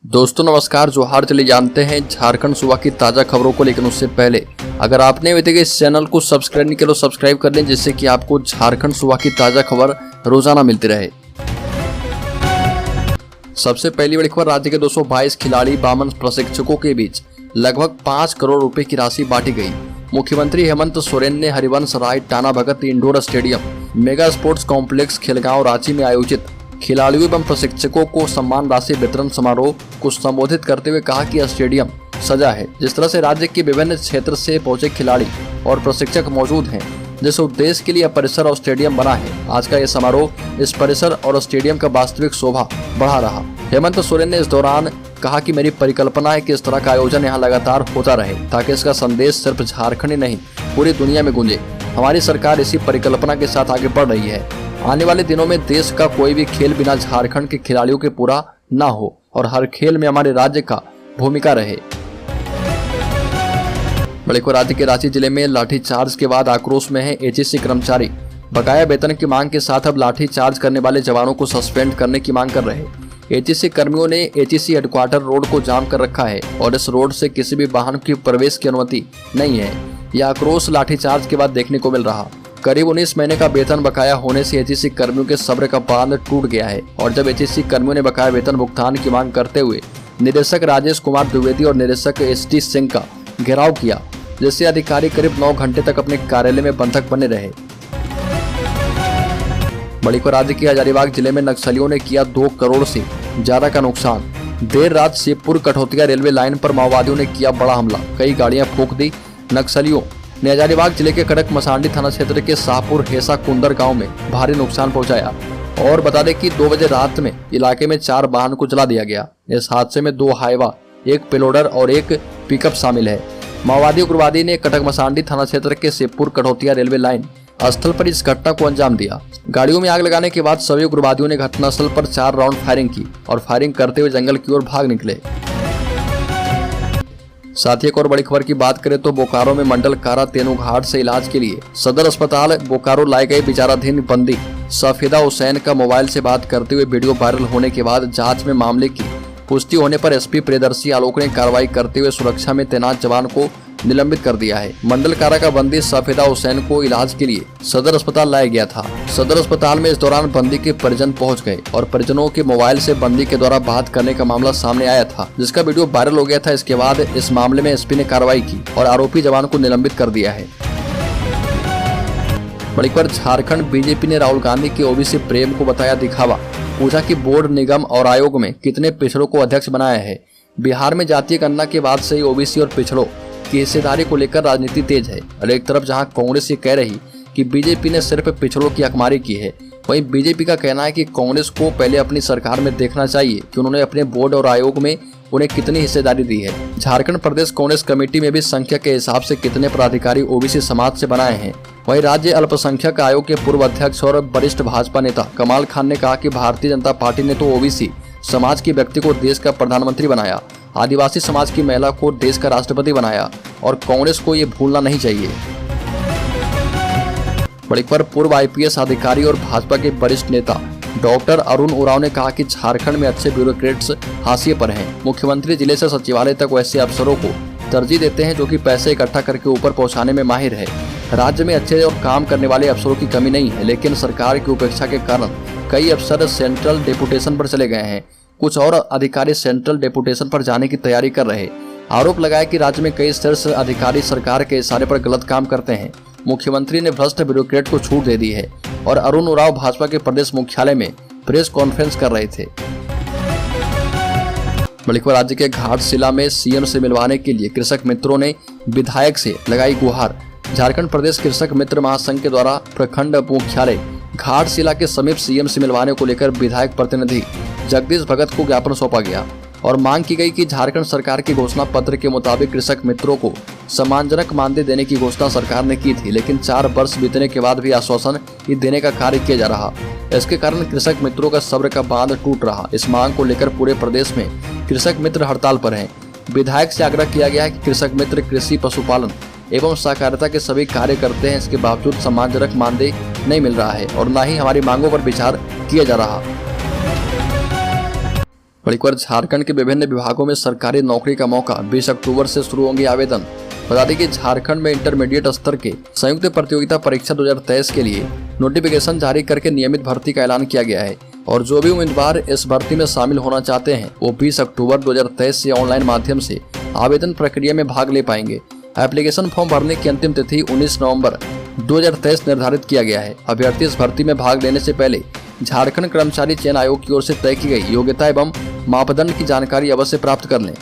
दोस्तों नमस्कार, जोहार। चलिए जानते हैं झारखंड सूबा की ताज़ा खबरों को, लेकिन उससे पहले अगर आपने अभी तक इस चैनल को सब्सक्राइब नहीं किया तो सब्सक्राइब कर लें, जिससे कि आपको झारखंड सूबा की ताज़ा खबर रोजाना मिलती रहे। सबसे पहली बड़ी खबर, राज्य के 222 खिलाड़ी 52 प्रशिक्षकों के बीच लगभग 5 करोड़ रुपए की राशि बांटी गई। मुख्यमंत्री हेमंत सोरेन ने Harivansh Rai Tana Bhagat indoor stadium mega sports complex Khelgaon Ranchi में आयोजित खिलाड़ियों एवं प्रशिक्षकों को सम्मान राशि वितरण समारोह को संबोधित करते हुए कहा कि स्टेडियम सजा है। जिस तरह से राज्य के विभिन्न क्षेत्र से पहुंचे खिलाड़ी और प्रशिक्षक मौजूद हैं, जिस उद्देश्य के लिए परिसर और स्टेडियम बना है, आज का यह समारोह इस परिसर और स्टेडियम का वास्तविक शोभा बढ़ा रहा। हेमंत सोरेन ने इस दौरान कहा कि मेरी परिकल्पना है कि इस तरह का आयोजन यहाँ लगातार होता रहे, ताकि इसका संदेश सिर्फ झारखंड ही नहीं पूरी दुनिया में गूंजे। हमारी सरकार इसी परिकल्पना के साथ आगे बढ़ रही है। आने वाले दिनों में देश का कोई भी खेल बिना झारखंड के खिलाड़ियों के पूरा ना हो और हर खेल में हमारे राज्य का भूमिका रहे। बड़े को राज्य के रांची जिले में लाठीचार्ज के बाद आक्रोश में है एचईसी कर्मचारी। बकाया वेतन की मांग के साथ अब लाठीचार्ज करने वाले जवानों को सस्पेंड करने की मांग कर रहे हैं। एचईसी कर्मियों ने एचईसी हेडक्वार्टर रोड को जाम कर रखा है और इस रोड से किसी भी वाहन की प्रवेश की अनुमति नहीं है। यह आक्रोश लाठीचार्ज के बाद देखने को मिल रहा। करीब 19 महीने का वेतन बकाया होने से एचईसी कर्मियों के सब्र का बांध टूट गया है और जब एचईसी कर्मियों ने बकाया वेतन भुगतान की मांग करते हुए निदेशक राजेश कुमार द्विवेदी और निदेशक एसटी सिंह का घेराव किया, जिससे अधिकारी करीब 9 घंटे तक अपने कार्यालय में बंधक बने रहे। बड़ी को राज्य के हजारीबाग जिले में नक्सलियों ने किया 2 करोड़ से ज्यादा का नुकसान। देर रात शिवपुर कठौतिया रेलवे लाइन पर माओवादियों ने किया बड़ा हमला, कई गाड़ियां फूंक दी। नक्सलियों ने हजारीबाग जिले के कड़क मसांडी थाना क्षेत्र के शाहपुर हेसा कुंदर गांव में भारी नुकसान पहुंचाया। और बता दें कि 2 बजे रात में इलाके में 4 वाहन को जला दिया गया। इस हादसे में 2 हाईवा, 1 पेलोडर और 1 पिकअप शामिल है। माओवादी उग्रवादी ने कटक मसांडी थाना क्षेत्र के शिवपुर कठौतिया रेलवे लाइन स्थल पर इस घटना को अंजाम दिया। गाड़ियों में आग लगाने के बाद सभी उग्रवादियों ने घटनास्थल पर 4 राउंड फायरिंग की और फायरिंग करते हुए जंगल की ओर भाग निकले। साथ ही एक और बड़ी खबर की बात करें तो बोकारो में मंडल कारा तेनुघाट से इलाज के लिए सदर अस्पताल बोकारो लाए गए विचाराधीन बंदी सफेदा हुसैन का मोबाइल से बात करते हुए वीडियो वायरल होने के बाद जांच में मामले की पुष्टि होने पर एसपी प्रियदर्शी आलोक ने कार्रवाई करते हुए सुरक्षा में तैनात जवान को निलंबित कर दिया है। मंडल कारा का बंदी सफेदा हुसैन को इलाज के लिए सदर अस्पताल लाया गया था। सदर अस्पताल में इस दौरान बंदी के परिजन पहुंच गए और परिजनों के मोबाइल से बंदी के द्वारा बात करने का मामला सामने आया था, जिसका वीडियो वायरल हो गया था। इसके बाद इस मामले में एसपी ने कार्रवाई की और आरोपी जवान को निलंबित कर दिया है। बड़ी पर झारखंड बीजेपी ने राहुल गांधी के ओबीसी प्रेम को बताया दिखावा। पूछा कि बोर्ड, निगम और आयोग में कितने पिछड़ों को अध्यक्ष बनाया है। बिहार में जातीय गणना के बाद से ही ओबीसी और पिछड़ों की हिस्सेदारी को लेकर राजनीति तेज है। और एक तरफ जहां कांग्रेस ये कह रही कि बीजेपी ने सिर्फ पिछड़ों की हकमारी की है, वहीं बीजेपी का कहना है कि कांग्रेस को पहले अपनी सरकार में देखना चाहिए कि उन्होंने अपने बोर्ड और आयोग में उन्हें कितनी हिस्सेदारी दी है। झारखंड प्रदेश कांग्रेस कमेटी में भी संख्या के हिसाब से कितने पदाधिकारी ओबीसी समाज से बनाए हैं। वहीं राज्य अल्पसंख्यक आयोग के पूर्व अध्यक्ष और वरिष्ठ भाजपा नेता कमाल खान ने कहा कि भारतीय जनता पार्टी ने तो ओबीसी समाज के व्यक्ति को देश का प्रधानमंत्री बनाया, आदिवासी समाज की महिला को देश का राष्ट्रपति बनाया और कांग्रेस को ये भूलना नहीं चाहिए। बड़ी पर पूर्व आईपीएस अधिकारी और भाजपा के वरिष्ठ नेता डॉक्टर अरुण उरांव ने कहा कि झारखंड में अच्छे ब्यूरोक्रेट्स हाशिए पर हैं। मुख्यमंत्री जिले से सचिवालय तक वैसे अफसरों को तरजीह देते हैं जो कि पैसे इकट्ठा करके ऊपर पहुंचाने में माहिर है। राज्य में अच्छे और काम करने वाले अफसरों की कमी नहीं है, लेकिन सरकार की उपेक्षा के कारण कई अफसर सेंट्रल डेपुटेशन पर चले गए हैं। कुछ और अधिकारी सेंट्रल डेपुटेशन पर जाने की तैयारी कर रहे। आरोप लगाया कि राज्य में कई शीर्ष अधिकारी सरकार के इशारे पर गलत काम करते हैं। मुख्यमंत्री ने भ्रष्ट ब्यूरोक्रेट को छूट दे दी है। और अरुण उरांव भाजपा के प्रदेश मुख्यालय में प्रेस कॉन्फ्रेंस कर रहे थे। बल्कि राज्य के घाटशिला में सीएम से मिलवाने के लिए कृषक मित्रों ने विधायक से लगाई गुहार। झारखंड प्रदेश कृषक मित्र महासंघ के द्वारा प्रखंड मुख्यालय घाटशिला के समीप सीएम से मिलवाने को लेकर विधायक प्रतिनिधि जगदीश भगत को ज्ञापन सौंपा गया और मांग की गई कि झारखंड सरकार के घोषणा पत्र के मुताबिक कृषक मित्रों को सम्मानजनक मानदेय देने की घोषणा सरकार ने की थी, लेकिन 4 वर्ष बीतने के बाद भी आश्वासन देने का कार्य किया जा रहा। इसके कारण कृषक मित्रों का सब्र का बांध टूट रहा। इस मांग को लेकर पूरे प्रदेश में कृषक मित्र हड़ताल पर हैं। विधायक से आग्रह किया गया है कि कृषक मित्र कृषि, पशुपालन एवं सहकारिता के सभी कार्य करते हैं, इसके बावजूद सम्मानजनक मानदेय नहीं मिल रहा है और न ही हमारी मांगों पर विचार किया जा रहा। बड़ी खबर झारखंड के विभिन्न विभागों में सरकारी नौकरी का मौका, 20 अक्टूबर से शुरू होंगे आवेदन। बता दें कि झारखंड में इंटरमीडिएट स्तर के संयुक्त प्रतियोगिता परीक्षा 2023 के लिए नोटिफिकेशन जारी करके नियमित भर्ती का ऐलान किया गया है और जो भी उम्मीदवार इस भर्ती में शामिल होना चाहते हैं वो 20 अक्टूबर 2023 से ऑनलाइन माध्यम से आवेदन प्रक्रिया में भाग ले पाएंगे। एप्लीकेशन फॉर्म भरने की अंतिम तिथि 19 नवंबर 2023 निर्धारित किया गया है। अभ्यर्थी इस भर्ती में भाग लेने से पहले झारखंड कर्मचारी चयन आयोग की ओर से तय की गई योग्यता एवं मापदंड की जानकारी अवश्य प्राप्त कर लें।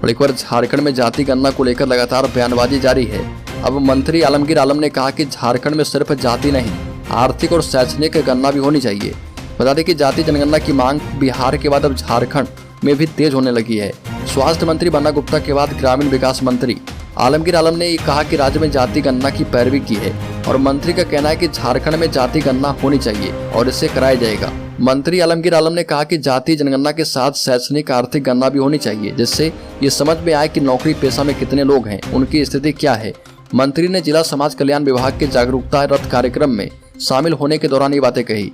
बड़ी खबर झारखंड में जाति गणना को लेकर लगातार बयानबाजी जारी है। अब मंत्री आलमगीर आलम ने कहा कि झारखंड में सिर्फ जाति नहीं, आर्थिक और शैक्षणिक गणना भी होनी चाहिए। बता दें कि जाति जनगणना की मांग बिहार के बाद अब झारखंड में भी तेज होने लगी है। स्वास्थ्य मंत्री बन्ना गुप्ता के बाद ग्रामीण विकास मंत्री आलमगीर आलम ने कहा कि राज्य में जाति गणना की पैरवी की है और मंत्री का कहना है कि झारखंड में जाति गणना होनी चाहिए और इसे कराया जाएगा। मंत्री आलमगीर आलम ने कहा कि जाति जनगणना के साथ शैक्षणिक आर्थिक गणना भी होनी चाहिए, जिससे ये समझ में आए कि नौकरी पेशा में कितने लोग हैं, उनकी स्थिति क्या है। मंत्री ने जिला समाज कल्याण विभाग के जागरूकता रथ कार्यक्रम में शामिल होने के दौरान ये बातें कही।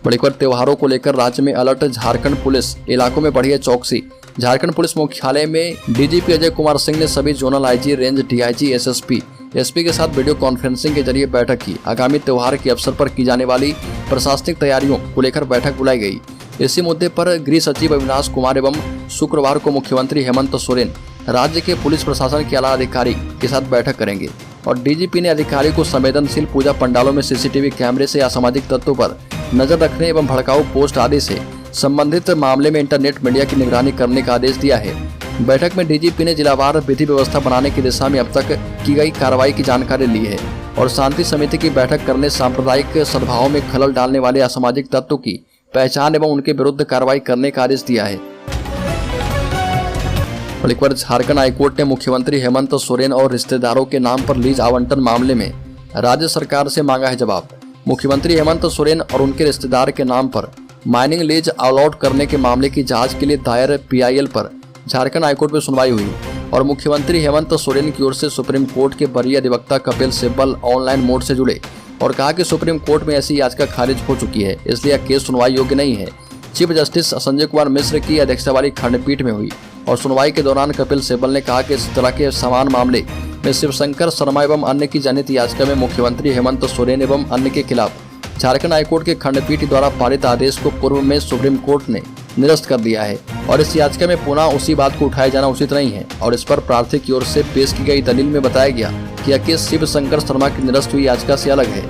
बड़ी खबर त्योहारों को लेकर राज्य में अलर्ट, झारखंड पुलिस इलाकों में बढ़ी है चौकसी। झारखंड पुलिस मुख्यालय में डीजीपी अजय कुमार सिंह ने सभी zonal IG, range DIG, SP के साथ वीडियो कॉन्फ्रेंसिंग के जरिए बैठक की। आगामी त्योहार के अवसर पर की जाने वाली प्रशासनिक तैयारियों को लेकर बैठक बुलाई गई। इसी मुद्दे पर गृह सचिव अविनाश कुमार एवं शुक्रवार को मुख्यमंत्री हेमंत सोरेन राज्य के पुलिस प्रशासन के आला अधिकारी के साथ बैठक करेंगे और डीजीपी ने अधिकारी को संवेदनशील पूजा पंडालों में सीसीटीवी कैमरे से असामाजिक तत्वों पर नजर रखने एवं भड़काऊ पोस्ट आदि से संबंधित मामले में इंटरनेट मीडिया की निगरानी करने का आदेश दिया है। बैठक में डीजीपी ने जिलावार विधि व्यवस्था बनाने की दिशा में अब तक की गई कार्रवाई की जानकारी ली है और शांति समिति की बैठक करने, सांप्रदायिक सद्भाव में खलल डालने वाले असामाजिक तत्वों की पहचान एवं उनके विरुद्ध कार्रवाई करने का आदेश दिया है। बड़ी खबर झारखंड हाईकोर्ट ने मुख्यमंत्री हेमंत सोरेन और रिश्तेदारों के नाम पर लीज आवंटन मामले में राज्य सरकार से मांगा है जवाब। मुख्यमंत्री हेमंत सोरेन और उनके रिश्तेदार के नाम पर माइनिंग लीज अलॉट करने के मामले की जांच के लिए दायर पीआईएल पर झारखंड हाईकोर्ट में सुनवाई हुई और मुख्यमंत्री हेमंत सोरेन की ओर से सुप्रीम कोर्ट के वरीय अधिवक्ता कपिल सिब्बल ऑनलाइन मोड से जुड़े और कहा कि सुप्रीम कोर्ट में ऐसी याचिका खारिज हो चुकी है, इसलिए यह केस सुनवाई योग्य नहीं है। चीफ जस्टिस संजय कुमार मिश्र की अध्यक्षता वाली खंडपीठ में हुई और सुनवाई के दौरान कपिल सिब्बल ने कहा कि इस तरह के समान मामले में शिवशंकर शर्मा एवं अन्य की जनहित याचिका में मुख्यमंत्री हेमंत सोरेन एवं अन्य के खिलाफ झारखंड हाईकोर्ट के खंडपीठ द्वारा पारित आदेश को पूर्व में सुप्रीम कोर्ट ने निरस्त कर दिया है और इस याचिका में पुनः उसी बात को उठाया जाना उचित नहीं है और इस पर प्रार्थी की ओर से पेश की गई दलील में बताया गया कि यह केस शिवशंकर शर्मा की निरस्त हुई याचिका से अलग है।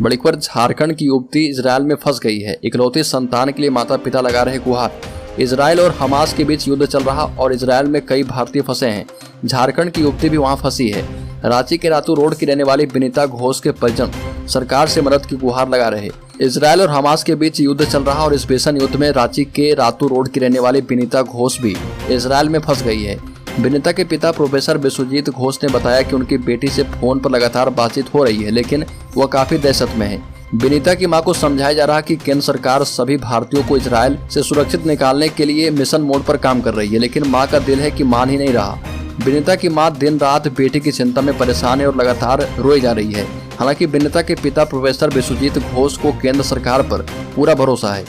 बड़ी खबर झारखंड की युवती इजरायल में फंस गई है। इकलौती संतान के लिए माता पिता लगा रहे गुहार। इजरायल और हमास के बीच युद्ध चल रहा और इजरायल में कई भारतीय फंसे हैं। झारखंड की युवती भी वहां फंसी है। रांची के रातू रोड की रहने वाली विनीता घोष के परिजन सरकार से मदद की गुहार लगा रहे। इजरायल और हमास के बीच युद्ध चल रहा और इस भीषण युद्ध में रांची के रातू रोड की रहने वाली विनीता घोष भी इजरायल में फंस गई है। विनीता के पिता प्रोफेसर विश्वजीत घोष ने बताया कि उनकी बेटी से फोन पर लगातार बातचीत हो रही है, लेकिन वह काफी दहशत में है। विनीता की मां को समझाया जा रहा कि केंद्र सरकार सभी भारतीयों को इजरायल से सुरक्षित निकालने के लिए मिशन मोड पर काम कर रही है, लेकिन मां का दिल है कि मान ही नहीं रहा। विनीता की मां दिन रात बेटी की चिंता में परेशान है और लगातार रोई जा रही है। हालांकि विनीता के पिता प्रोफेसर विश्वजीत घोष को केंद्र सरकार पर पूरा भरोसा है।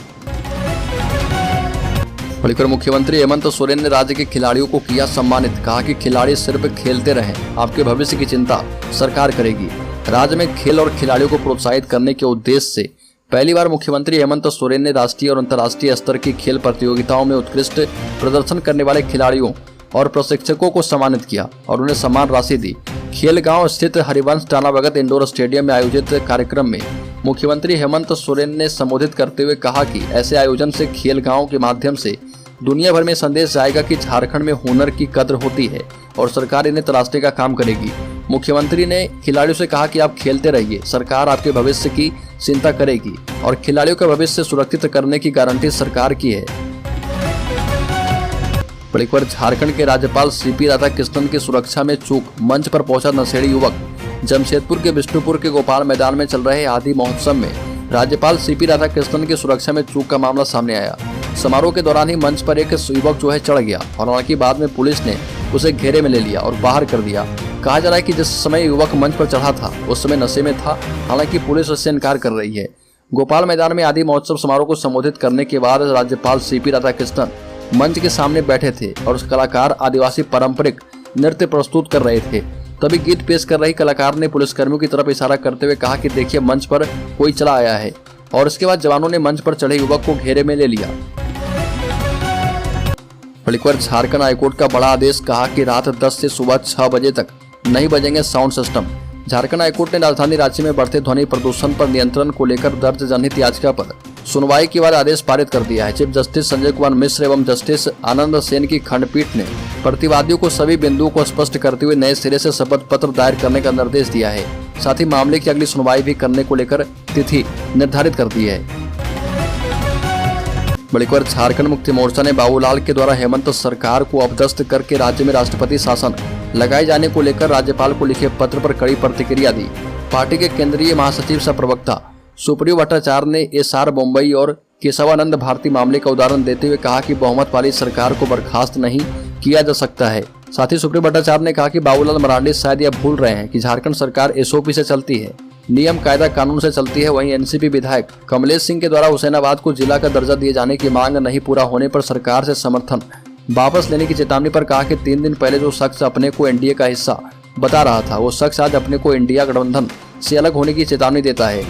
बड़ी मुख्यमंत्री हेमंत सोरेन ने राज्य के खिलाड़ियों को किया सम्मानित। कहा कि खिलाड़ी सिर्फ खेलते रहें, आपके भविष्य की चिंता सरकार करेगी। राज्य में खेल और खिलाड़ियों को प्रोत्साहित करने के उद्देश्य से पहली बार मुख्यमंत्री हेमंत सोरेन ने राष्ट्रीय और अंतर्राष्ट्रीय स्तर की खेल प्रतियोगिताओं में उत्कृष्ट प्रदर्शन करने वाले खिलाड़ियों और प्रशिक्षकों को सम्मानित किया और उन्हें सम्मान राशि दी। खेलगांव स्थित हरिवंश टाना भगत इंडोर स्टेडियम में आयोजित कार्यक्रम में मुख्यमंत्री हेमंत सोरेन ने संबोधित करते हुए कहा कि ऐसे आयोजन से खेलगांव के माध्यम से दुनिया भर में संदेश जाएगा कि झारखंड में हुनर की कद्र होती है और सरकार इन्हें तराशने का काम करेगी। मुख्यमंत्री ने खिलाड़ियों से कहा कि आप खेलते रहिए, सरकार आपके भविष्य की चिंता करेगी और खिलाड़ियों का भविष्य सुरक्षित करने की गारंटी सरकार की है। बड़ी खबर झारखंड के राज्यपाल सीपी राधाकृष्णन की सुरक्षा में चूक, मंच पर पहुंचा नशेड़ी युवक। जमशेदपुर के विष्णुपुर के गोपाल मैदान में चल रहे आदि महोत्सव में राज्यपाल सीपी राधाकृष्णन की सुरक्षा में चूक का मामला सामने आया। समारोह के दौरान ही मंच पर एक युवक चढ़ गया और हालांकि बाद में पुलिस ने उसे घेरे में ले लिया और बाहर कर दिया। कहा जा रहा है कि जिस समय युवक मंच पर चढ़ा था उस समय नशे में था। हालांकि पुलिस इससे इनकार कर रही है। गोपाल मैदान में आदि महोत्सव समारोह को संबोधित करने के बाद राज्यपाल सीपी राधाकृष्णन मंच के सामने बैठे थे और उस कलाकार आदिवासी पारंपरिक नृत्य प्रस्तुत कर रहे थे। तभी गीत पेश कर रही कलाकार ने पुलिसकर्मियों की तरफ इशारा करते हुए कहा कि देखिए मंच पर कोई चला आया है, और इसके बाद जवानों ने मंच पर चढ़े युवक को घेरे में ले लिया। बलिकवर झारखंड हाईकोर्ट का बड़ा आदेश, कहा कि रात 10 से सुबह 6 बजे तक नहीं बजेंगे साउंड सिस्टम। झारखंड हाईकोर्ट ने राजधानी रांची में बढ़ते ध्वनि प्रदूषण पर नियंत्रण को लेकर दर्ज जनहित याचिका पर सुनवाई के बाद आदेश पारित कर दिया है। चीफ जस्टिस संजय कुमार मिश्र एवं जस्टिस आनंद सेन की खंडपीठ ने प्रतिवादियों को सभी बिंदुओं को स्पष्ट करते हुए नए सिरे से शपथ पत्र दायर करने का निर्देश दिया है। साथ ही मामले की अगली सुनवाई भी करने को लेकर तिथि निर्धारित कर दी है। बलिकवर झारखंड मुक्ति मोर्चा ने बाबूलाल के द्वारा हेमंत सरकार को अपदस्थ करके राज्य में राष्ट्रपति शासन लगाए जाने को लेकर राज्यपाल को लिखे पत्र पर कड़ी प्रतिक्रिया दी। पार्टी के केंद्रीय महासचिव सह प्रवक्ता सुप्रियो भट्टाचार्य ने एसआर मुंबई और केशवानंद भारती मामले का उदाहरण देते हुए कहा कि बहुमत वाली सरकार को बर्खास्त नहीं किया जा सकता है। साथ ही सुप्रियो भट्टाचार्य ने कहा कि बाबूलाल मरांडी शायद यह भूल रहे हैं कि झारखंड सरकार एसओपी से चलती है, नियम कायदा कानून से चलती है। वहीं एनसीपी विधायक कमलेश सिंह के द्वारा हुसैनाबाद को जिला का दर्जा दिए जाने की मांग नहीं पूरा होने पर सरकार से समर्थन वापस लेने की चेतावनी पर कहा कि 3 दिन पहले जो शख्स अपने को एनडीए का हिस्सा बता रहा था वो शख्स आज अपने को इंडिया गठबंधन से अलग होने की चेतावनी देता है।